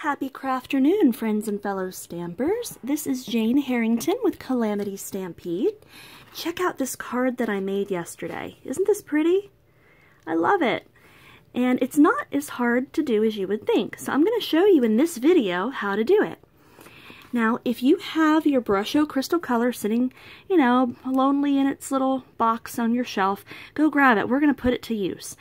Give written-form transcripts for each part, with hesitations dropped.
Happy craft-ernoon, friends and fellow stampers. This is Jane Harrington with Calamity Stampede. Check out this card that I made yesterday. Isn't this pretty? I love it. And it's not as hard to do as you would think. So I'm going to show you in this video how to do it. Now, if you have your Brusho Crystal Color sitting, you know, lonely in its little box on your shelf, go grab it. We're going to put it to use.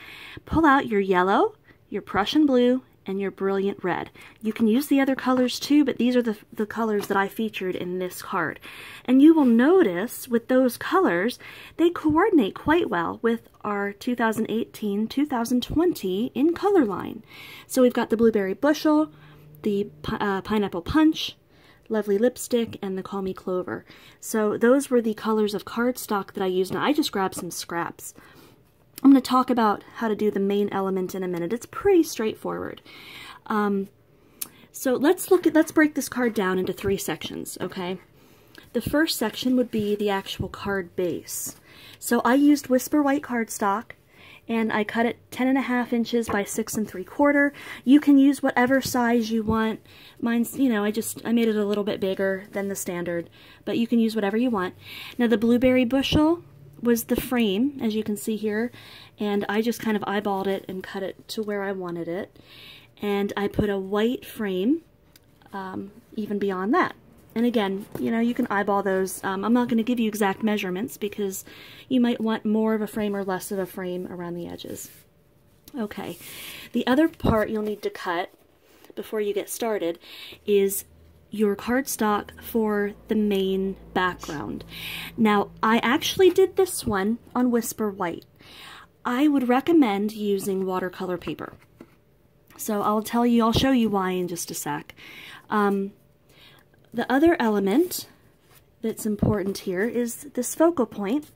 Pull out your yellow, your Prussian blue, and your brilliant red. You can use the other colors too, but these are the colors that I featured in this card. And you will notice with those colors, they coordinate quite well with our 2018-2020 in color line. So we've got the Blueberry Bushel, the Pineapple Punch, Lovely Lipstick, and the Call Me Clover. So those were the colors of cardstock that I used. Now I just grabbed some scraps. I'm going to talk about how to do the main element in a minute. It's pretty straightforward. So let's break this card down into 3 sections, okay? The first section would be the actual card base. So I used Whisper White cardstock, and I cut it 10.5 inches by 6 3/4. You can use whatever size you want. Mine's, you know, I made it a little bit bigger than the standard, but you can use whatever you want. Now the Blueberry Bushel was the frame, as you can see here, and I just kind of eyeballed it and cut it to where I wanted it. And I put a white frame even beyond that. And again, you know, you can eyeball those. I'm not going to give you exact measurements because you might want more of a frame or less of a frame around the edges. Okay, the other part you'll need to cut before you get started is your cardstock for the main background. Now, I actually did this one on Whisper White. I would recommend using watercolor paper. So I'll show you why in just a sec. The other element that's important here is this focal point.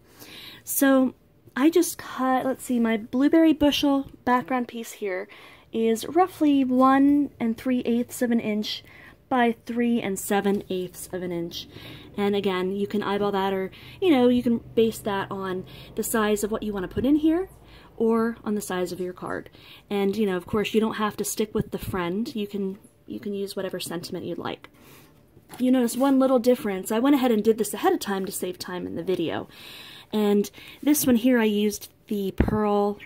So I just cut, let's see, my Blueberry Bushel background piece here is roughly 1 3/8 of an inch by 3 7/8 of an inch. And again, you can eyeball that, or, you know, you can base that on the size of what you want to put in here or on the size of your card. And, you know, of course, you don't have to stick with the friend. You can use whatever sentiment you'd like. You notice one little difference. I went ahead and did this ahead of time to save time in the video. And this one here, I used the pearl,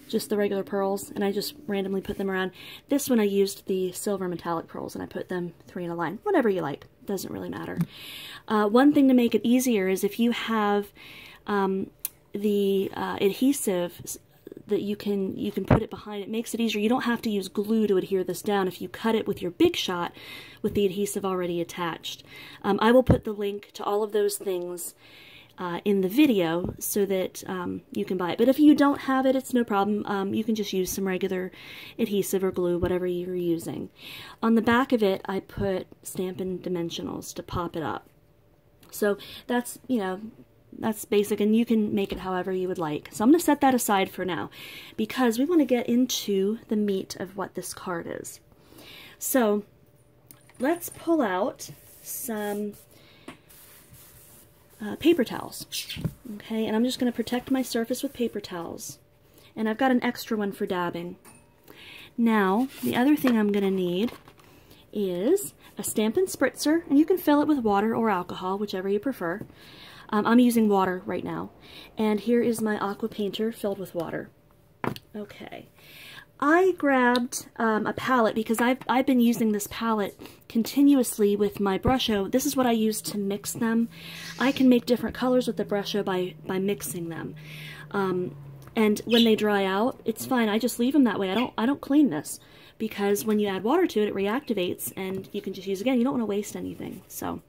just the regular pearls, and I just randomly put them around. This one I used the silver metallic pearls, and I put them 3 in a line. Whatever you like. Doesn't really matter. One thing to make it easier is if you have the adhesive that you can put it behind, it makes it easier. You don't have to use glue to adhere this down if you cut it with your Big Shot with the adhesive already attached. I will put the link to all of those things in the video so that you can buy it. But if you don't have it, it's no problem. You can just use some regular adhesive or glue, whatever you're using. On the back of it, I put Stampin' Dimensionals to pop it up. So that's, you know, that's basic, and you can make it however you would like. So I'm going to set that aside for now because we want to get into the meat of what this card is. So let's pull out some paper towels. Okay, and I'm just going to protect my surface with paper towels. And I've got an extra one for dabbing. Now, the other thing I'm going to need is a Stampin' Spritzer, and you can fill it with water or alcohol, whichever you prefer. I'm using water right now. And here is my Aqua Painter filled with water. Okay. I grabbed a palette because I've been using this palette continuously with my Brusho. This is what I use to mix them. I can make different colors with the Brusho by mixing them. And when they dry out, it's fine. I just leave them that way. I don't clean this because when you add water to it, it reactivates and you can just use it again. You don't want to waste anything. So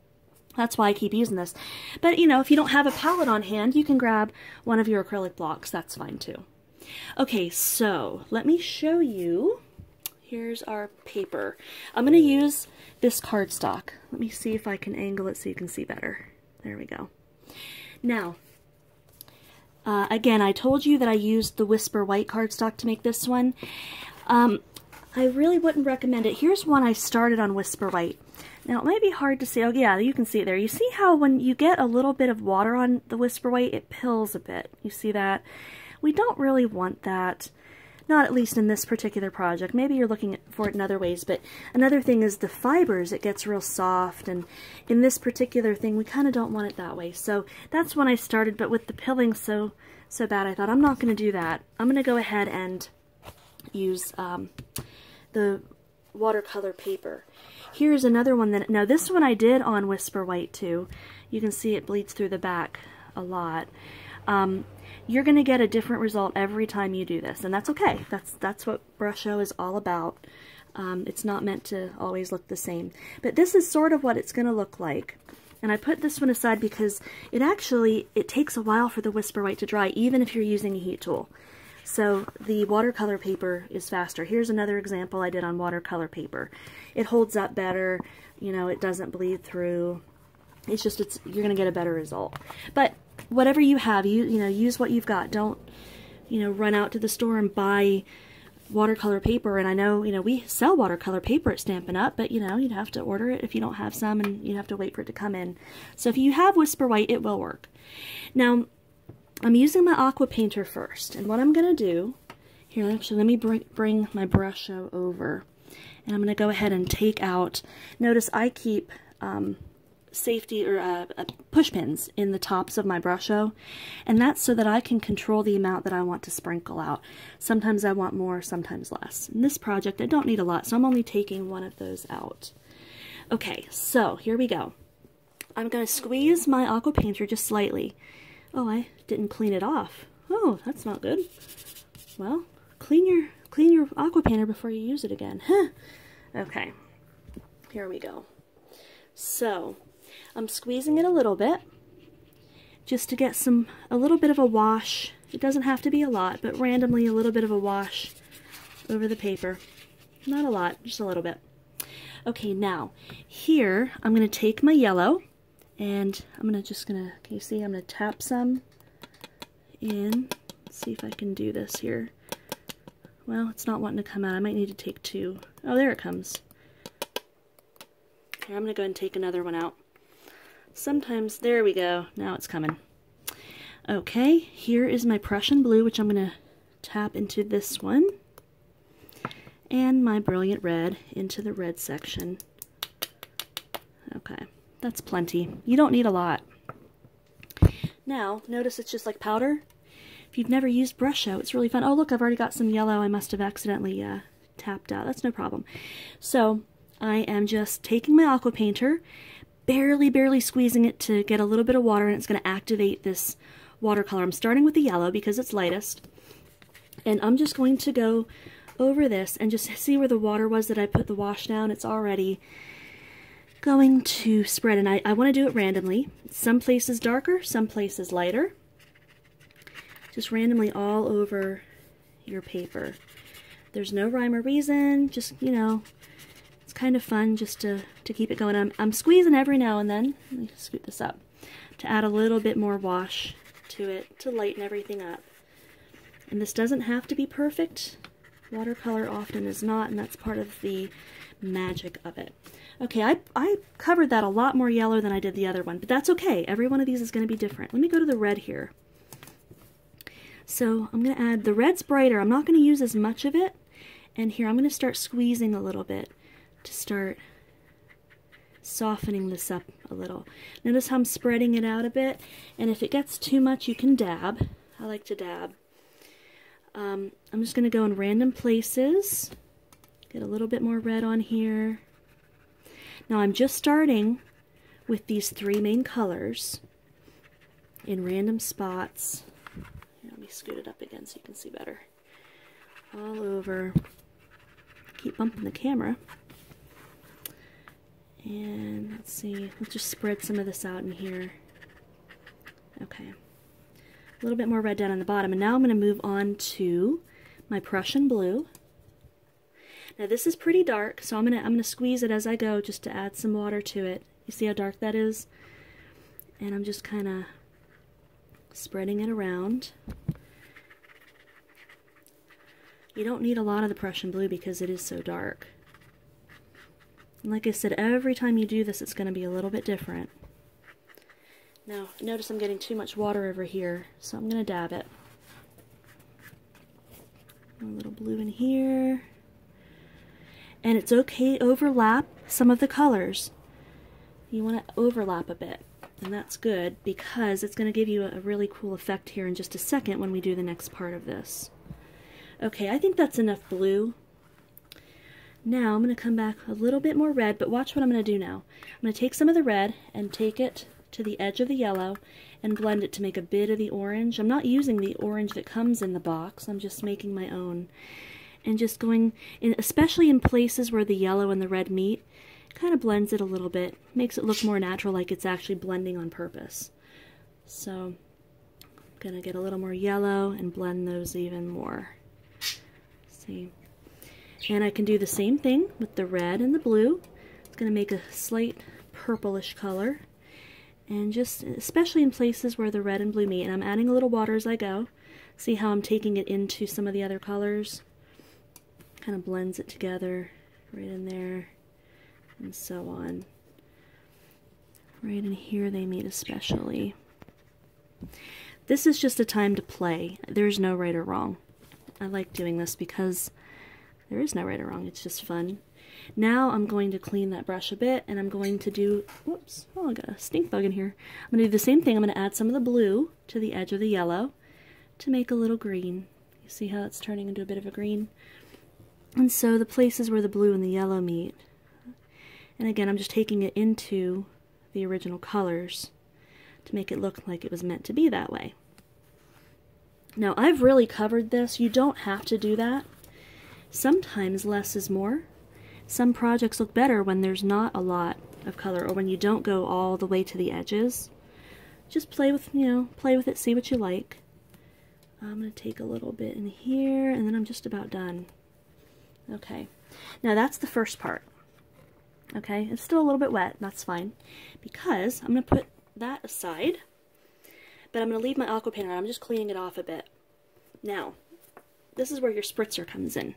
that's why I keep using this. But, you know, if you don't have a palette on hand, you can grab one of your acrylic blocks. That's fine, too. Okay, so let me show you. Here's our paper. I'm going to use this cardstock. Let me see if I can angle it so you can see better. There we go. Now, again, I told you that I used the Whisper White cardstock to make this one. I really wouldn't recommend it. Here's one I started on Whisper White. Now, it might be hard to see. Oh, yeah, you can see it there. You see how when you get a little bit of water on the Whisper White, it pills a bit. You see that? We don't really want that. Not at least in this particular project. Maybe you're looking for it in other ways, but another thing is the fibers, it gets real soft, and in this particular thing, we kind of don't want it that way. So that's when I started, but with the pilling so bad, I thought, I'm not going to do that. I'm going to go ahead and use the watercolor paper. Here's another one that, now this one I did on Whisper White too. You can see it bleeds through the back a lot. You're going to get a different result every time you do this, and that's okay. That's what Brusho is all about. It's not meant to always look the same. But this is sort of what it's going to look like. And I put this one aside because it takes a while for the Whisper White to dry, even if you're using a heat tool. So the watercolor paper is faster. Here's another example I did on watercolor paper. It holds up better, you know, it doesn't bleed through. It's just, you're going to get a better result. But whatever you have, you know, use what you've got. Don't, you know, run out to the store and buy watercolor paper. And I know, you know, we sell watercolor paper at Stampin' Up, but, you know, you'd have to order it if you don't have some, and you'd have to wait for it to come in. So if you have Whisper White, it will work. Now, I'm using my Aqua Painter first, and what I'm going to do, here, actually, let me bring my Brusho over, and I'm going to go ahead and take out, notice I keep safety or push pins in the tops of my Brusho, and that's so that I can control the amount that I want to sprinkle out. Sometimes I want more, sometimes less. In this project, I don't need a lot, so I'm only taking one of those out. Okay, so here we go. I'm going to squeeze my Aqua Painter just slightly. Oh, I didn't clean it off. Oh, that's not good. Well, clean your Aqua Painter before you use it again. Huh. Okay, here we go. So, I'm squeezing it a little bit, just to get a little bit of a wash. It doesn't have to be a lot, but randomly a little bit of a wash over the paper. Not a lot, just a little bit. Okay, now, here, I'm going to take my yellow, and I'm can you see, I'm going to tap some in. Let's see if I can do this here. Well, it's not wanting to come out. I might need to take two. Oh, there it comes. Here, I'm going to go ahead and take another one out. Sometimes, there we go. Now it's coming. Okay, here is my Prussian blue, which I'm going to tap into this one. And my brilliant red into the red section. Okay. That's plenty. You don't need a lot. Now, notice it's just like powder. If you've never used Brusho, it's really fun. Oh, look, I've already got some yellow I must have accidentally tapped out. That's no problem. So, I am just taking my Aqua Painter, barely squeezing it to get a little bit of water, and it's going to activate this watercolor. I'm starting with the yellow because it's lightest. And I'm just going to go over this and just see where the water was that I put the wash down. It's already going to spread, and I want to do it randomly. Some places darker, some places lighter. Just randomly all over your paper. There's no rhyme or reason, just, you know, it's kind of fun just to keep it going. I'm squeezing every now and then, let me scoot this up, to add a little bit more wash to it, to lighten everything up. And this doesn't have to be perfect. Watercolor often is not, and that's part of the magic of it. Okay, I covered that a lot more yellow than I did the other one, but that's okay. Every one of these is going to be different. Let me go to the red here. So I'm going to add, the red's brighter. I'm not going to use as much of it. And here I'm going to start squeezing a little bit to start softening this up a little. Notice how I'm spreading it out a bit. And if it gets too much, you can dab. I like to dab. I'm just going to go in random places. Get a little bit more red on here. Now I'm just starting with these three main colors in random spots. Here, let me scoot it up again so you can see better. All over. Keep bumping the camera. And let's see, let's just spread some of this out in here. Okay. A little bit more red down on the bottom, and now I'm going to move on to my Prussian blue. Now this is pretty dark, so I'm gonna squeeze it as I go just to add some water to it. You see how dark that is? And I'm just kind of spreading it around. You don't need a lot of the Prussian blue because it is so dark. And like I said, every time you do this, it's going to be a little bit different. Now, notice I'm getting too much water over here, so I'm going to dab it. A little blue in here. And it's okay to overlap some of the colors. You want to overlap a bit, and that's good because it's going to give you a really cool effect here in just a second when we do the next part of this. Okay, I think that's enough blue. Now I'm going to come back a little bit more red, but watch what I'm going to do now. I'm going to take some of the red and take it to the edge of the yellow and blend it to make a bit of the orange. I'm not using the orange that comes in the box, I'm just making my own. And just going in, especially in places where the yellow and the red meet, kind of blends it a little bit, makes it look more natural, like it's actually blending on purpose. So I'm gonna get a little more yellow and blend those even more. See, and I can do the same thing with the red and the blue. It's gonna make a slight purplish color, and just especially in places where the red and blue meet. And I'm adding a little water as I go. See how I'm taking it into some of the other colors? Kind of blends it together right in there, and so on. Right in here they meet especially. This is just a time to play. There's no right or wrong. I like doing this because there is no right or wrong. It's just fun. Now I'm going to clean that brush a bit, and I'm going to do, whoops, oh, I got a stink bug in here. I'm going to do the same thing. I'm going to add some of the blue to the edge of the yellow to make a little green. You see how it's turning into a bit of a green? And so the places where the blue and the yellow meet, and again I'm just taking it into the original colors to make it look like it was meant to be that way. Now I've really covered this. You don't have to do that. Sometimes less is more. Some projects look better when there's not a lot of color, or when you don't go all the way to the edges. Just play with, play with it, see what you like. I'm going to take a little bit in here, and then I'm just about done. Okay, now that's the first part. Okay, it's still a little bit wet, that's fine, because I'm going to put that aside, but I'm going to leave my Aqua Painter on. I'm just cleaning it off a bit. Now, this is where your spritzer comes in.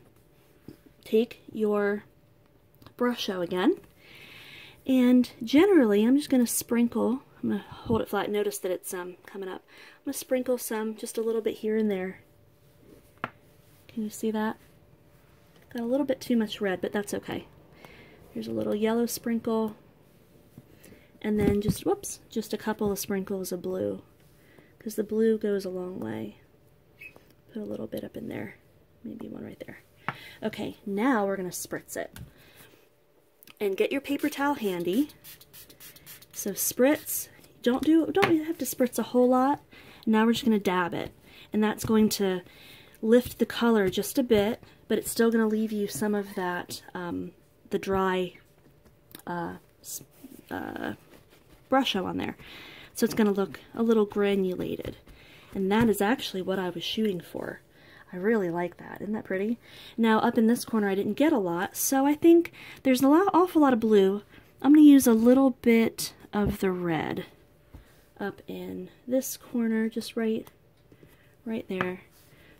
Take your Brusho again, and generally I'm just going to sprinkle. I'm going to hold it flat. Notice that it's coming up. I'm going to sprinkle some, just a little bit here and there. Can you see that? Got a little bit too much red, but that's okay. Here's a little yellow sprinkle, and then just, whoops, just a couple of sprinkles of blue, because the blue goes a long way. Put a little bit up in there, maybe one right there. Okay, now we're going to spritz it. And get your paper towel handy. So spritz, don't have to spritz a whole lot. Now we're just going to dab it, and that's going to lift the color just a bit, but it's still going to leave you some of that, the dry Brusho on there. So it's going to look a little granulated. And that is actually what I was shooting for. I really like that. Isn't that pretty? Now up in this corner I didn't get a lot, so I think there's an awful lot of blue. I'm going to use a little bit of the red up in this corner, just right there.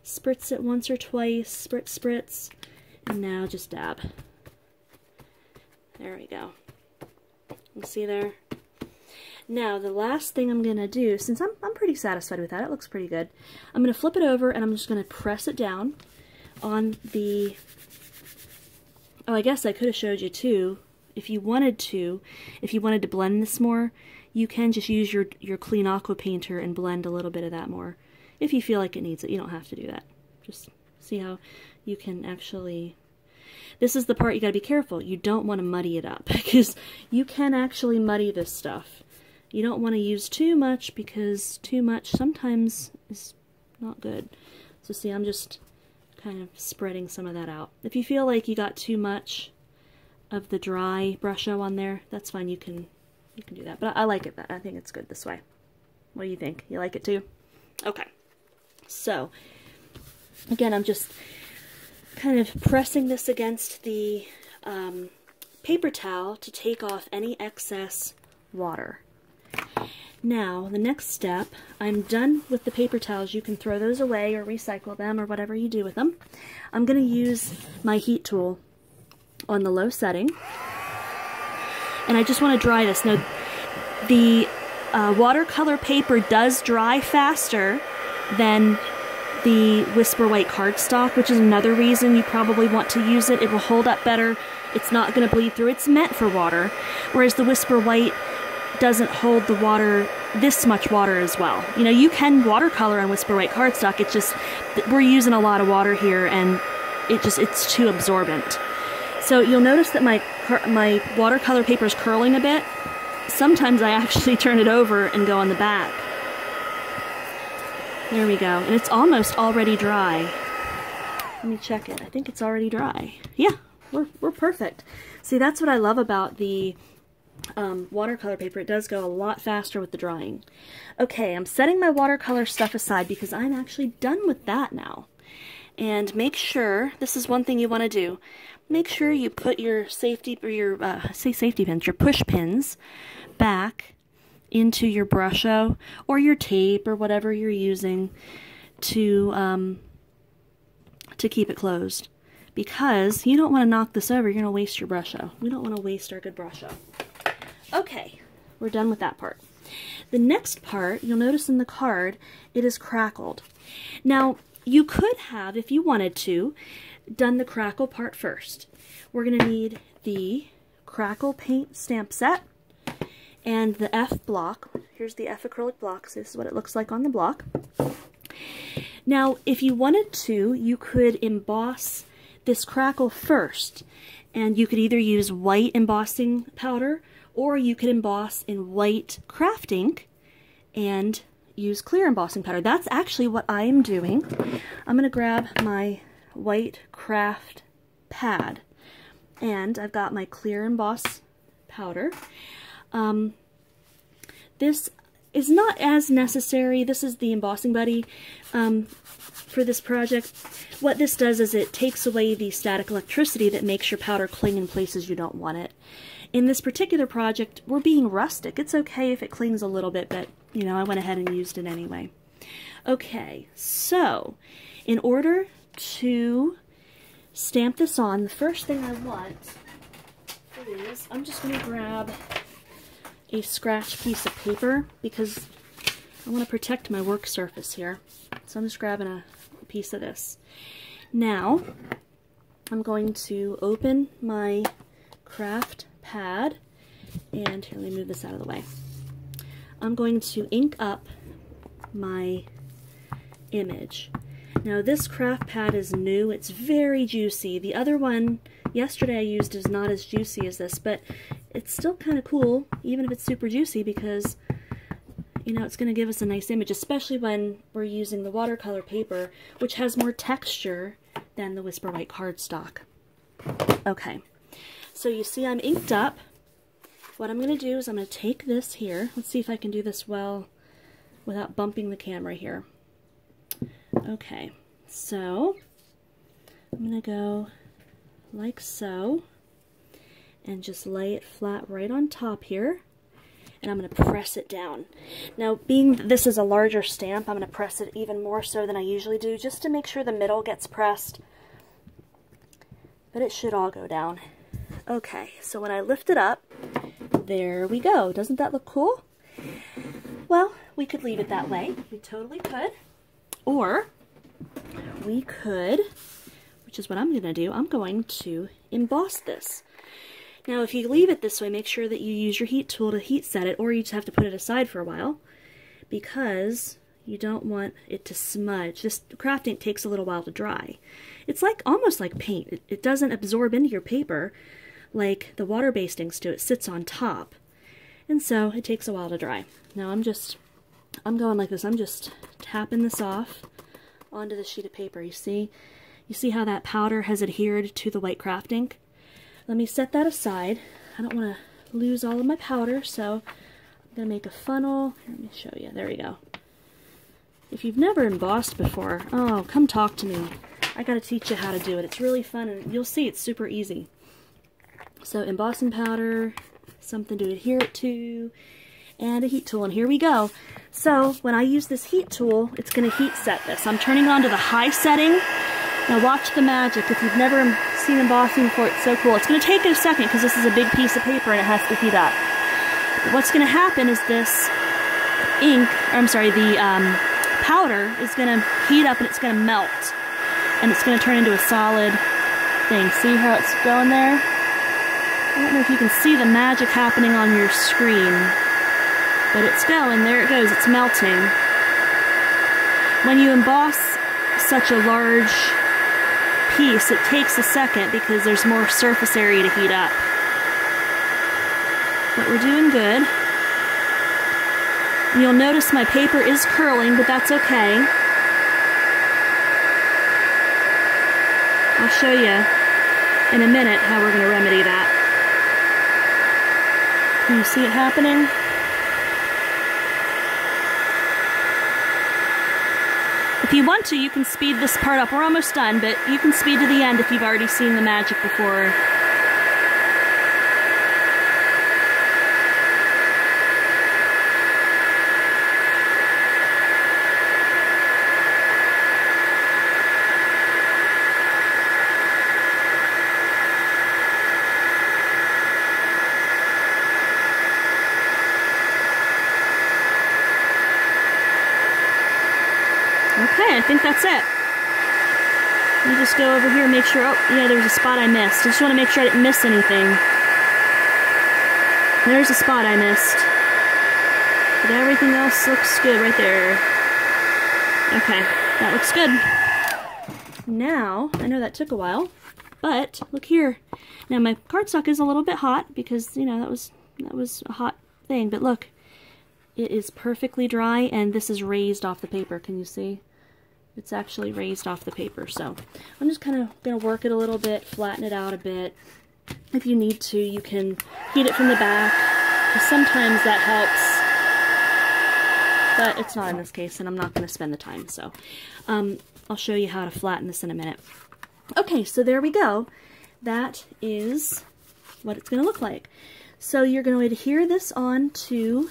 Spritz it once or twice, spritz, spritz, and now just dab. There we go. You see there? Now the last thing I'm going to do, since I'm pretty satisfied with that, it looks pretty good, I'm going to flip it over and I'm just going to press it down on the, oh, I guess I could have showed you too, if you wanted to blend this more, you can just use your clean Aqua Painter and blend a little bit of that more. If you feel like it needs it, you don't have to do that. Just see how you can actually, this is the part you gotta be careful. You don't want to muddy it up, because you can actually muddy this stuff. You don't want to use too much, because too much sometimes is not good. So see, I'm just kind of spreading some of that out. If you feel like you got too much of the dry Brusho on there, that's fine, you can do that. But I like it, I think it's good this way. What do you think? You like it too? Okay. So, again, I'm just kind of pressing this against the paper towel to take off any excess water. Now, the next step, I'm done with the paper towels. You can throw those away or recycle them or whatever you do with them. I'm going to use my heat tool on the low setting. And I just want to dry this. Now, the watercolor paper does dry faster than the Whisper White cardstock, which is another reason you probably want to use it. It will hold up better. It's not going to bleed through. It's meant for water, whereas the Whisper White doesn't hold the water, this much water as well. You know, you can watercolor on Whisper White cardstock. It's just, we're using a lot of water here, and it's too absorbent. So you'll notice that my watercolor paper is curling a bit. Sometimes I actually turn it over and go on the back. There we go. And it's almost already dry. Let me check it. I think it's already dry. Yeah, we're perfect. See, that's what I love about the watercolor paper. It does go a lot faster with the drying. Okay, I'm setting my watercolor stuff aside because I'm actually done with that now. And make sure, this is one thing you want to do, make sure you put your safety, or your, safety pins, your push pins back into your Brusho or your tape or whatever you're using to keep it closed, because you don't want to knock this over. You're going to waste your Brusho. We don't want to waste our good Brusho. Okay, we're done with that part. The next part, you'll notice in the card, it is crackled. Now, you could have, if you wanted to, done the crackle part first. We're going to need the Crackle Paint stamp set and the F block. Here's the F acrylic block. So this is what it looks like on the block. Now, if you wanted to, you could emboss this crackle first, and you could either use white embossing powder, or you could emboss in white craft ink and use clear embossing powder. That's actually what I am doing. I'm going to grab my white craft pad, and I've got my clear emboss powder. This is not as necessary. This is the Embossing Buddy for this project. What this does is it takes away the static electricity that makes your powder cling in places you don't want it. In this particular project, we're being rustic. It's okay if it clings a little bit, but you know, I went ahead and used it anyway. Okay, so in order to stamp this on, the first thing I want is, I'm just going to grab a scratch piece of paper because I want to protect my work surface here. So I'm just grabbing a piece of this. Now, I'm going to open my craft pad, and here, let me move this out of the way. I'm going to ink up my image. Now this craft pad is new. It's very juicy. The other one yesterday I used is not as juicy as this, but it's still kind of cool, even if it's super juicy, because you know, it's going to give us a nice image, especially when we're using the watercolor paper, which has more texture than the Whisper White cardstock. Okay, so you see I'm inked up. What I'm going to do is I'm going to take this here. Let's see if I can do this well without bumping the camera here. Okay, so I'm going to go like so and just lay it flat right on top here, and I'm going to press it down. Now, being this is a larger stamp, I'm going to press it even more so than I usually do, just to make sure the middle gets pressed, but it should all go down. Okay, so when I lift it up, there we go. Doesn't that look cool? Well, we could leave it that way. We totally could. Or we could, which is what I'm going to do, I'm going to emboss this. Now, if you leave it this way, make sure that you use your heat tool to heat set it, or you just have to put it aside for a while, because you don't want it to smudge. This craft ink takes a little while to dry. It's like almost like paint. It doesn't absorb into your paper like the water-based inks do. It sits on top, and so it takes a while to dry. Now I'm going like this. I'm just tapping this off onto the sheet of paper. You see how that powder has adhered to the white craft ink? Let me set that aside. I don't want to lose all of my powder, so I'm going to make a funnel. Here, let me show you. There we go. If you've never embossed before, oh, come talk to me. I got to teach you how to do it. It's really fun, and you'll see it's super easy. So embossing powder, something to adhere it to, and a heat tool, and here we go. So when I use this heat tool, it's going to heat set this. I'm turning it on to the high setting. Now watch the magic. If you've never seen embossing before, it's so cool. It's going to take a second because this is a big piece of paper and it has to heat up. But what's going to happen is this ink, or I'm sorry, the powder is going to heat up and it's going to melt. And it's going to turn into a solid thing. See how it's going there? I don't know if you can see the magic happening on your screen. But it's going. There it goes. It's melting. When you emboss such a large piece, it takes a second because there's more surface area to heat up. But we're doing good. And you'll notice my paper is curling, but that's okay. I'll show you in a minute how we're going to remedy that. Can you see it happening? If you want to, you can speed this part up. We're almost done, but you can speed to the end if you've already seen the magic before. Okay, I think that's it. Let me just go over here and make sure, oh, yeah, there's a spot I missed. I just want to make sure I didn't miss anything. There's a spot I missed. But everything else looks good right there. Okay, that looks good. Now, I know that took a while, but look here. Now my cardstock is a little bit hot because, you know, that was a hot thing, but look. It is perfectly dry, and this is raised off the paper. Can you see? It's actually raised off the paper. So I'm just kind of going to work it a little bit, flatten it out a bit. If you need to, you can heat it from the back, because sometimes that helps. But it's not in this case, and I'm not going to spend the time. So I'll show you how to flatten this in a minute. Okay, so there we go. That is what it's going to look like. So you're going to adhere this onto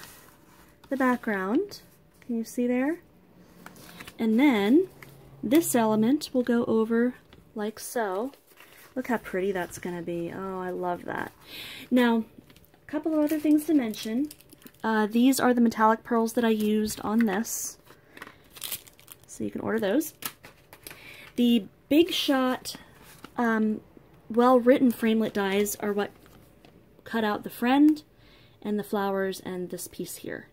the background. Can you see there? And then this element will go over like so. Look how pretty that's going to be. Oh, I love that. Now, a couple of other things to mention. These are the metallic pearls that I used on this. So you can order those. The Big Shot well-written framelit dies are what cut out the friend and the flowers and this piece here.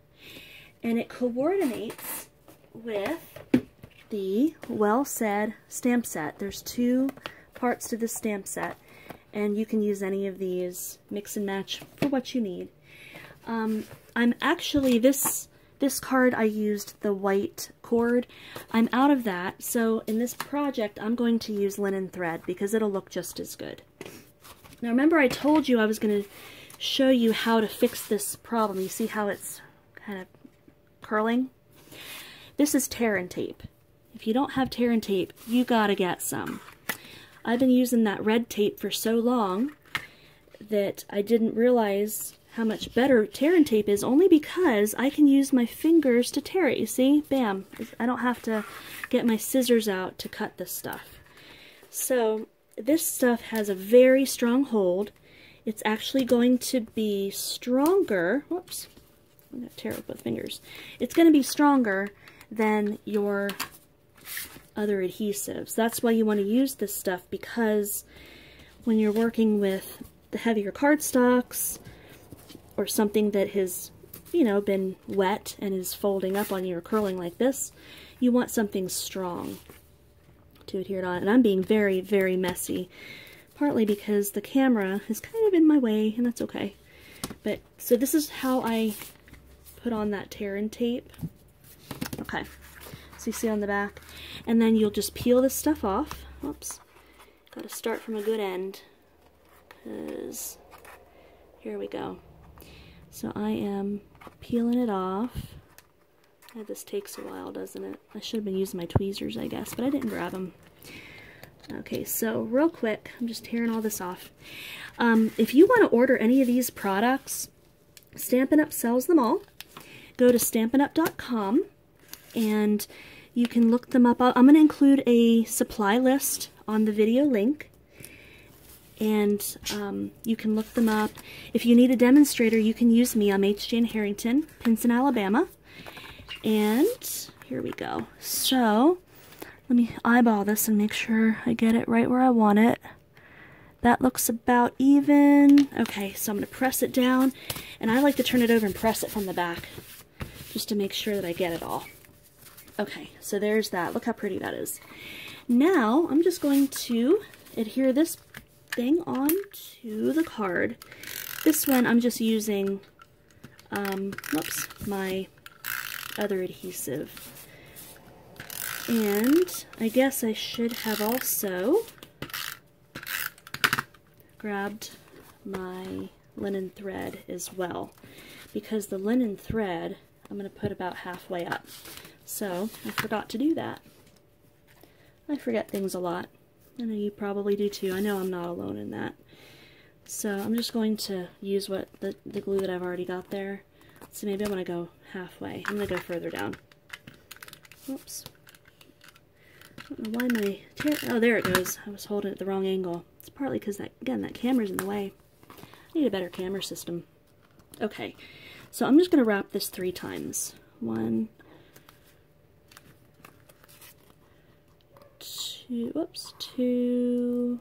And it coordinates with the Well Said stamp set. There's 2 parts to this stamp set, and you can use any of these, mix and match for what you need. I'm actually, this card I used the white cord. I'm out of that, so in this project I'm going to use linen thread because it'll look just as good. Now remember I told you I was going to show you how to fix this problem. You see how it's kind of curling? This is tear and tape. If you don't have tear and tape, you gotta get some. I've been using that red tape for so long that I didn't realize how much better tear and tape is, only because I can use my fingers to tear it. You see? Bam. I don't have to get my scissors out to cut this stuff. So this stuff has a very strong hold. It's actually going to be stronger. Whoops. I'm going to tear it with both fingers. It's going to be stronger than your other adhesives. That's why you want to use this stuff, because when you're working with the heavier cardstocks or something that has, you know, been wet and is folding up on you or curling like this, you want something strong to adhere it on. And I'm being very, very messy, partly because the camera is kind of in my way, and that's okay. But so this is how I put on that tear and tape. Okay, so you see on the back, and then you'll just peel this stuff off. Oops, got to start from a good end, because here we go. So I am peeling it off. Yeah, this takes a while, doesn't it? I should have been using my tweezers, I guess, but I didn't grab them. Okay, so real quick, I'm just tearing all this off. If you want to order any of these products, Stampin' Up! Sells them all. Go to stampinup.com and you can look them up. I'm going to include a supply list on the video link, and you can look them up. If you need a demonstrator, you can use me. I'm H. Jane Harrington, Pinson, Alabama. And here we go. So let me eyeball this and make sure I get it right where I want it. That looks about even. Okay, so I'm going to press it down, and I like to turn it over and press it from the back just to make sure that I get it all. Okay, so there's that. Look how pretty that is. Now I'm just going to adhere this thing onto the card. This one I'm just using whoops, my other adhesive. And I guess I should have also grabbed my linen thread as well, because the linen thread I'm going to put about halfway up. So I forgot to do that. I forget things a lot. I know you probably do too. I know I'm not alone in that. So I'm just going to use what the glue that I've already got there. So maybe I'm going to go halfway. I'm going to go further down. Oops. I don't know why my... Oh, there it goes. I was holding it the wrong angle. It's partly because, that camera's in the way. I need a better camera system. Okay, so I'm just going to wrap this 3 times. 1, 2, whoops, 2,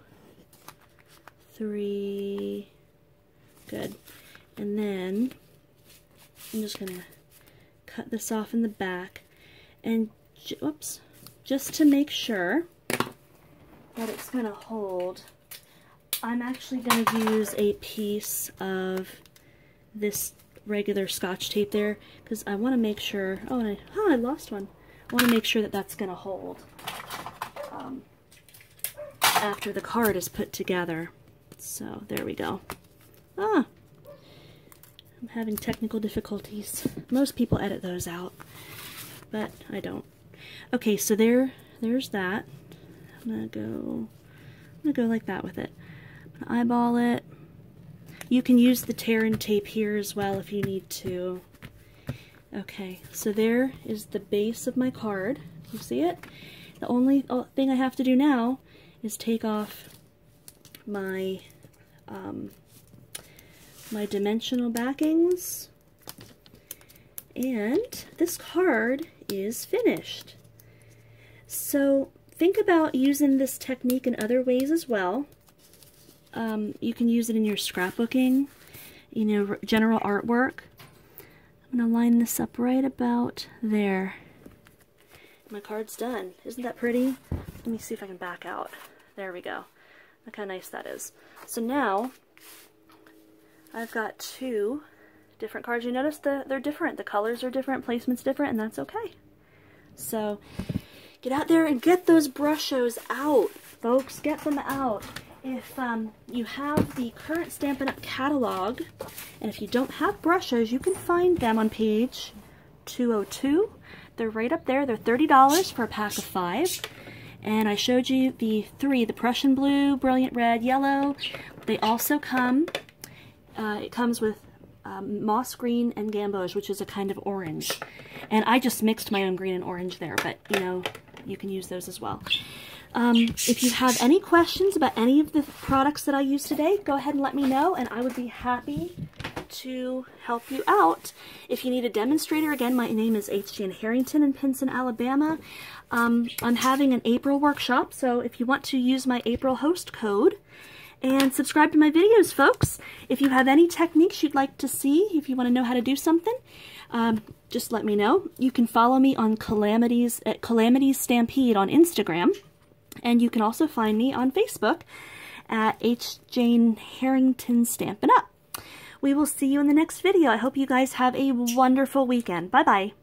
3, good. And then I'm just going to cut this off in the back, and whoops, just to make sure that it's going to hold, I'm actually going to use a piece of this regular Scotch tape there, because I want to make sure, oh, I lost one. I want to make sure that that's going to hold after the card is put together. So there we go. I'm having technical difficulties. Most people edit those out, but I don't. Okay, so there's that. I'm gonna go like that with it. I'm gonna eyeball it. You can use the tear and tape here as well if you need to. Okay, so there is the base of my card. You see it? The only thing I have to do now is take off my my dimensional backings, and this card is finished. So think about using this technique in other ways as well. You can use it in your scrapbooking, you know, general artwork. I'm going to line this up right about there. My card's done. Isn't that pretty? Let me see if I can back out. There we go. Look how nice that is. So now I've got 2 different cards. You notice they're different. The colors are different, placement's different, and that's okay. So get out there and get those Brushos out, folks. Get them out. If you have the current Stampin' Up! Catalog, and if you don't have Brushos, you can find them on page 202. They're right up there. They're $30 for a pack of 5. And I showed you the 3, the Prussian Blue, Brilliant Red, Yellow. They also come, it comes with Moss Green and Gamboge, which is a kind of orange. And I just mixed my own green and orange there, but you know, you can use those as well. If you have any questions about any of the products that I used today, go ahead and let me know, and I would be happy to help you out. If you need a demonstrator, again, my name is H.Jan Harrington in Pinson, Alabama. I'm having an April workshop, so if you want to use my April host code, and subscribe to my videos, folks. If you have any techniques you'd like to see, if you want to know how to do something, just let me know. You can follow me on Calamities Stampede on Instagram. And you can also find me on Facebook at H. Jane Harrington Stampin' Up. We will see you in the next video. I hope you guys have a wonderful weekend. Bye-bye.